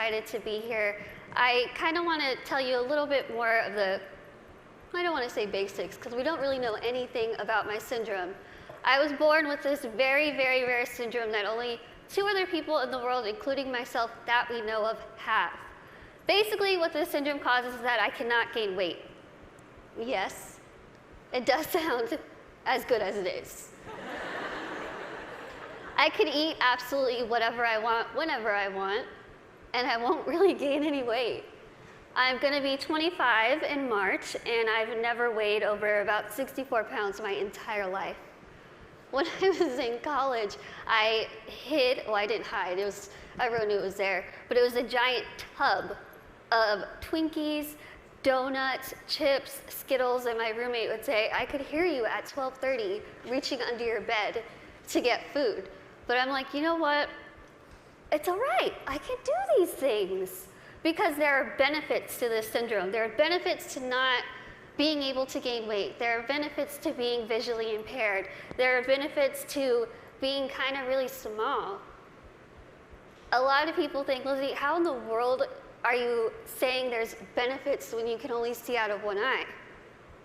excited to be here. I kind of want to tell you a little bit more of the, I don't want to say basics, because we don't really know anything about my syndrome. I was born with this very, very rare syndrome that only 2 other people in the world, including myself, that we know of, have. Basically, what this syndrome causes is that I cannot gain weight. Yes, it does sound as good as it is. I could eat absolutely whatever I want, whenever I want, and I won't really gain any weight. I'm going to be 25 in March, and I've never weighed over about 64 pounds my entire life. When I was in college, I hid, well, I didn't hide, everyone knew it was there, but it was a giant tub of Twinkies, donuts, chips, Skittles, and my roommate would say, I could hear you at 12:30 reaching under your bed to get food. But I'm like, you know what? It's all right, I can do these things. Because there are benefits to this syndrome. There are benefits to not being able to gain weight. There are benefits to being visually impaired. There are benefits to being kind of really small. A lot of people think, Lizzie, how in the world are you saying there's benefits when you can only see out of one eye?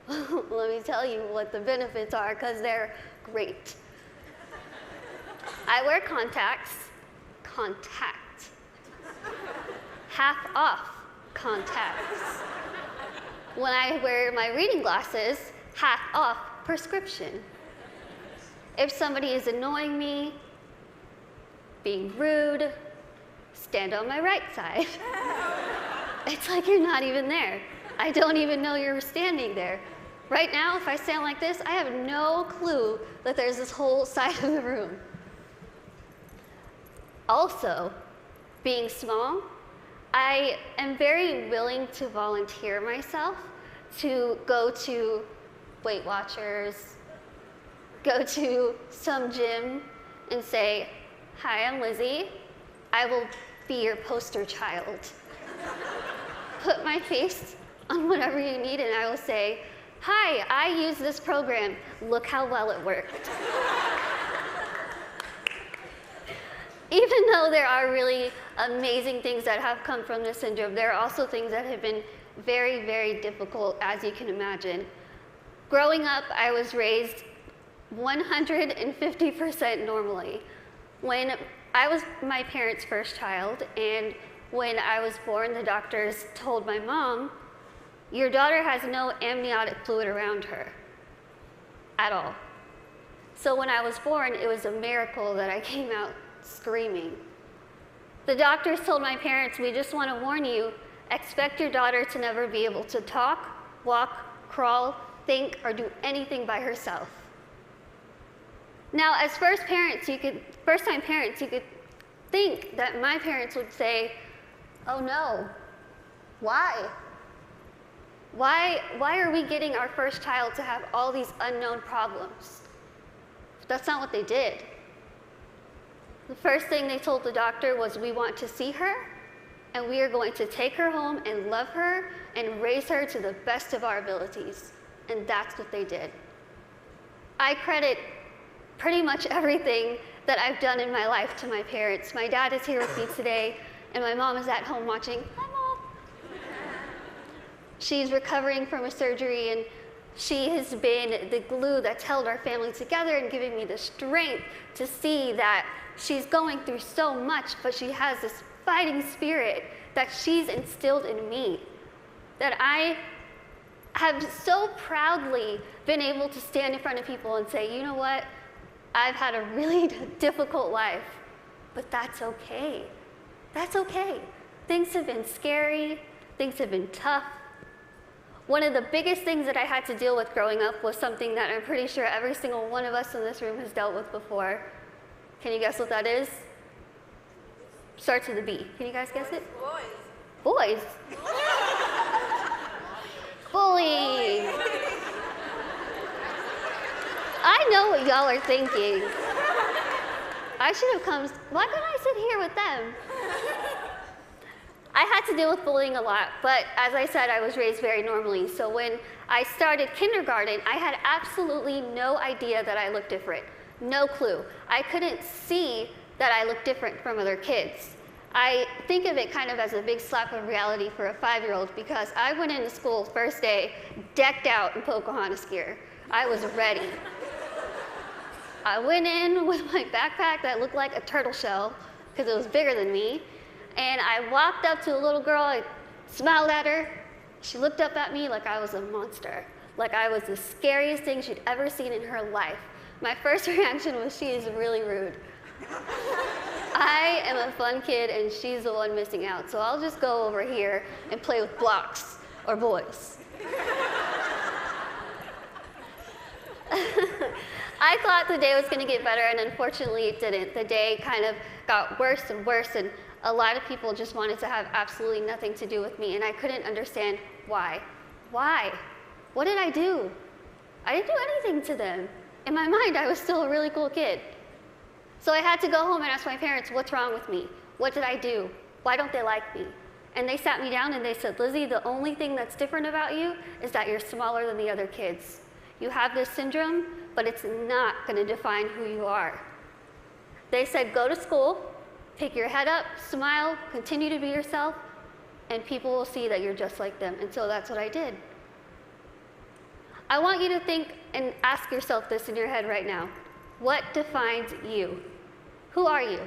Let me tell you what the benefits are, because they're great. I wear contacts. Half off contacts. When I wear my reading glasses, half off prescription. If somebody is annoying me, being rude, stand on my right side. It's like you're not even there. I don't even know you're standing there. Right now, if I stand like this, I have no clue that there's this whole side of the room. Also, being small, I am very willing to volunteer myself to go to Weight Watchers, go to some gym and say, hi, I'm Lizzie. I will be your poster child. Put my face on whatever you need and I will say, hi, I use this program. Look how well it worked. Even though there are really amazing things that have come from this syndrome, there are also things that have been very, very difficult, as you can imagine. Growing up, I was raised 150% normally. When I was my parents' first child, and when I was born, the doctors told my mom, your daughter has no amniotic fluid around her at all. So when I was born, it was a miracle that I came out screaming. The doctors told my parents, we just want to warn you, expect your daughter to never be able to talk, walk, crawl, think, or do anything by herself. Now, as first-time parents, you could think that my parents would say, oh no, why? Why are we getting our first child to have all these unknown problems? But that's not what they did. The first thing they told the doctor was, we want to see her, and we are going to take her home and love her and raise her to the best of our abilities. And that's what they did. I credit pretty much everything that I've done in my life to my parents. My dad is here with me today, and my mom is at home watching. Hi, Mom. She's recovering from a surgery, and she has been the glue that's held our family together and giving me the strength to see that she's going through so much, but she has this fighting spirit that she's instilled in me, that I have so proudly been able to stand in front of people and say, you know what, I've had a really difficult life, but that's okay. That's okay. Things have been scary, things have been tough. One of the biggest things that I had to deal with growing up was something that I'm pretty sure every single one of us in this room has dealt with before. Can you guess what that is? Starts with a B. Can you guys guess it? Boys. Boys? Bullying. I know what y'all are thinking. I should have come, why couldn't I sit here with them? I had to deal with bullying a lot, but as I said, I was raised very normally. So when I started kindergarten, I had absolutely no idea that I looked different. No clue. I couldn't see that I looked different from other kids. I think of it kind of as a big slap of reality for a 5-year-old because I went into school first day decked out in Pocahontas gear. I was ready. I went in with my backpack that looked like a turtle shell because it was bigger than me, and I walked up to a little girl, I smiled at her. She looked up at me like I was a monster, like I was the scariest thing she'd ever seen in her life. My first reaction was, she is really rude. I am a fun kid and she's the one missing out, so I'll just go over here and play with blocks or boys. I thought the day was going to get better, and unfortunately it didn't. The day kind of got worse and worse, and a lot of people just wanted to have absolutely nothing to do with me, and I couldn't understand why. Why? What did I do? I didn't do anything to them. In my mind, I was still a really cool kid. So I had to go home and ask my parents, what's wrong with me? What did I do? Why don't they like me? And they sat me down and they said, Lizzie, the only thing that's different about you is that you're smaller than the other kids. You have this syndrome, but it's not going to define who you are. They said, go to school, pick your head up, smile, continue to be yourself, and people will see that you're just like them. And so that's what I did. I want you to think and ask yourself this in your head right now. What defines you? Who are you?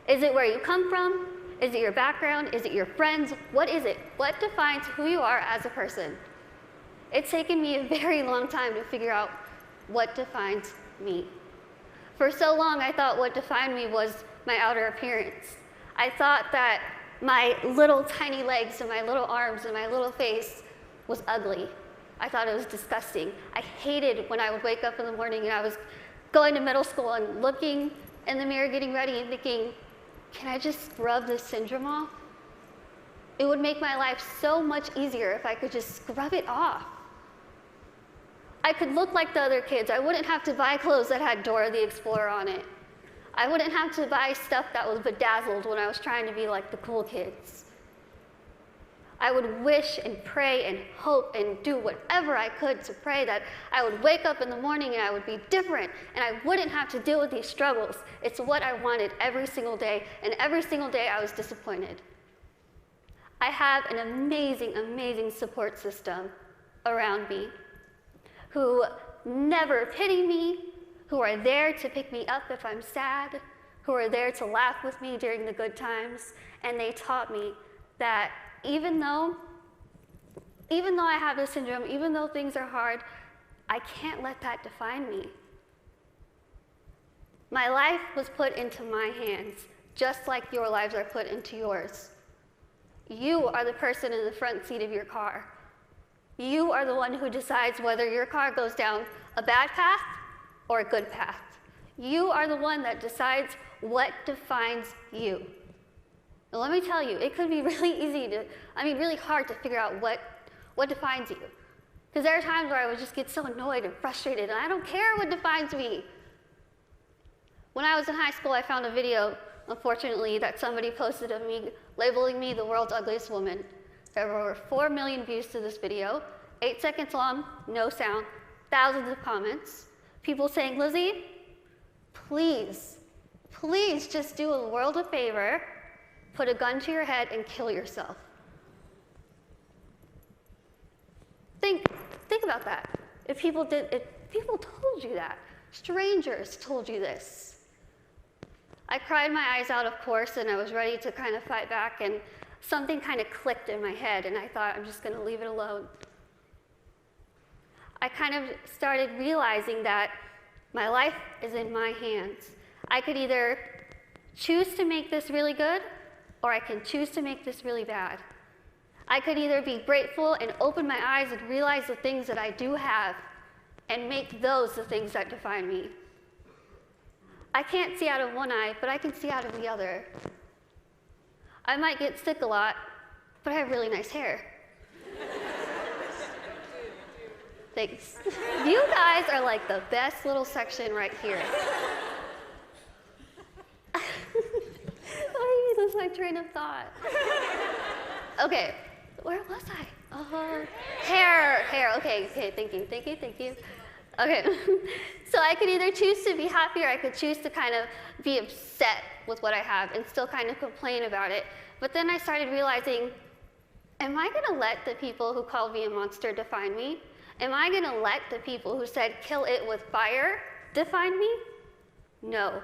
Is it where you come from? Is it your background? Is it your friends? What is it? What defines who you are as a person? It's taken me a very long time to figure out what defines me. For so long, I thought what defined me was my outer appearance. I thought that my little tiny legs and my little arms and my little face was ugly. I thought it was disgusting. I hated when I would wake up in the morning and I was going to middle school and looking in the mirror, getting ready and thinking, can I just scrub this syndrome off? It would make my life so much easier if I could just scrub it off. I could look like the other kids. I wouldn't have to buy clothes that had Dora the Explorer on it. I wouldn't have to buy stuff that was bedazzled when I was trying to be like the cool kids. I would wish and pray and hope and do whatever I could to pray that I would wake up in the morning and I would be different and I wouldn't have to deal with these struggles. It's what I wanted every single day, and every single day I was disappointed. I have an amazing, amazing support system around me who never pity me, who are there to pick me up if I'm sad, who are there to laugh with me during the good times, and they taught me that even though I have this syndrome, even though things are hard, I can't let that define me. My life was put into my hands, just like your lives are put into yours. You are the person in the front seat of your car. You are the one who decides whether your car goes down a bad path or a good path. You are the one that decides what defines you. Now, let me tell you, it could be really hard to figure out what defines you. Because there are times where I would just get so annoyed and frustrated, and I don't care what defines me. When I was in high school, I found a video, unfortunately, that somebody posted of me labeling me the world's ugliest woman. There were over 4 million views to this video, 8 seconds long, no sound, thousands of comments, people saying, Lizzie, please, please just do the world a favor, put a gun to your head and kill yourself. Think about that. If people told you that, strangers told you this. I cried my eyes out, of course, and I was ready to kind of fight back, and something kind of clicked in my head, and I thought, I'm just going to leave it alone. I kind of started realizing that my life is in my hands. I could either choose to make this really good, or I can choose to make this really bad. I could either be grateful and open my eyes and realize the things that I do have and make those the things that define me. I can't see out of one eye, but I can see out of the other. I might get sick a lot, but I have really nice hair. Thanks. You guys are like the best little section right here. I lose my train of thought. Okay, where was I? Hair, okay, thinking. Okay, so I could either choose to be happy or I could choose to kind of be upset with what I have and still kind of complain about it. But then I started realizing, am I gonna let the people who called me a monster define me? Am I gonna let the people who said kill it with fire define me? No.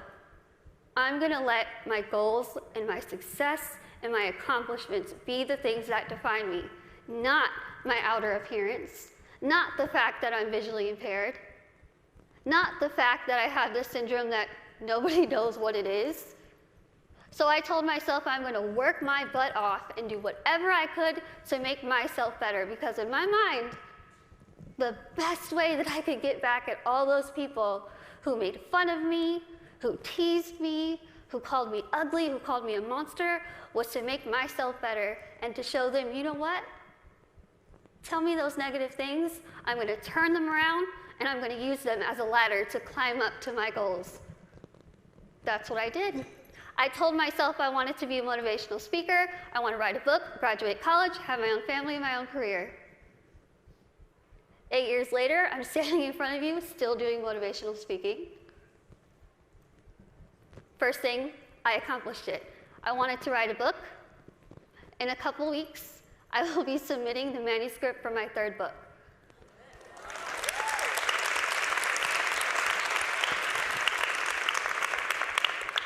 I'm gonna let my goals and my success and my accomplishments be the things that define me, not my outer appearance, not the fact that I'm visually impaired, not the fact that I have this syndrome that nobody knows what it is. So I told myself I'm going to work my butt off and do whatever I could to make myself better, because in my mind, the best way that I could get back at all those people who made fun of me, who teased me, who called me ugly, who called me a monster, was to make myself better and to show them, you know what? Tell me those negative things, I'm going to turn them around, and I'm going to use them as a ladder to climb up to my goals. That's what I did. I told myself I wanted to be a motivational speaker, I want to write a book, graduate college, have my own family, my own career. 8 years later, I'm standing in front of you, still doing motivational speaking. First thing, I accomplished it. I wanted to write a book. In a couple weeks, I will be submitting the manuscript for my 3rd book.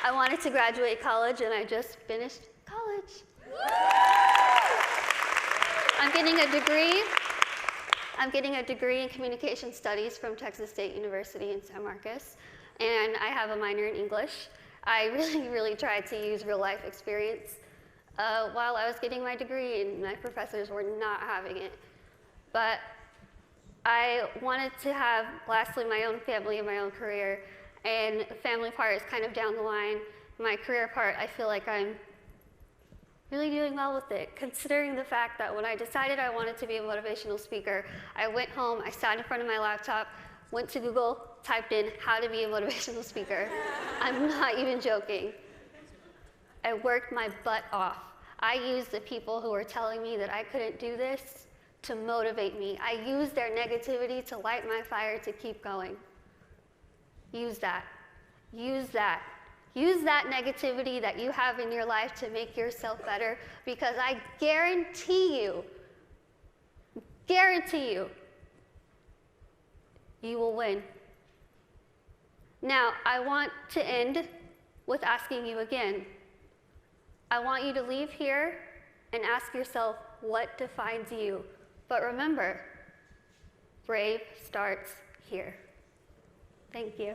I wanted to graduate college, and I just finished college. I'm getting a degree in communication studies from Texas State University in San Marcos, and I have a minor in English. I really tried to use real life experience while I was getting my degree, and my professors were not having it. But I wanted to have, lastly, my own family and my own career, and the family part is kind of down the line. My career part, I feel like I'm really doing well with it, considering the fact that when I decided I wanted to be a motivational speaker, I went home, I sat in front of my laptop, went to Google, typed in how to be a motivational speaker. I'm not even joking. I worked my butt off. I used the people who were telling me that I couldn't do this to motivate me. I used their negativity to light my fire to keep going. Use that. Use that. Use that negativity that you have in your life to make yourself better, because I guarantee you, you will win. Now, I want to end with asking you again. I want you to leave here and ask yourself what defines you. But remember, brave starts here. Thank you.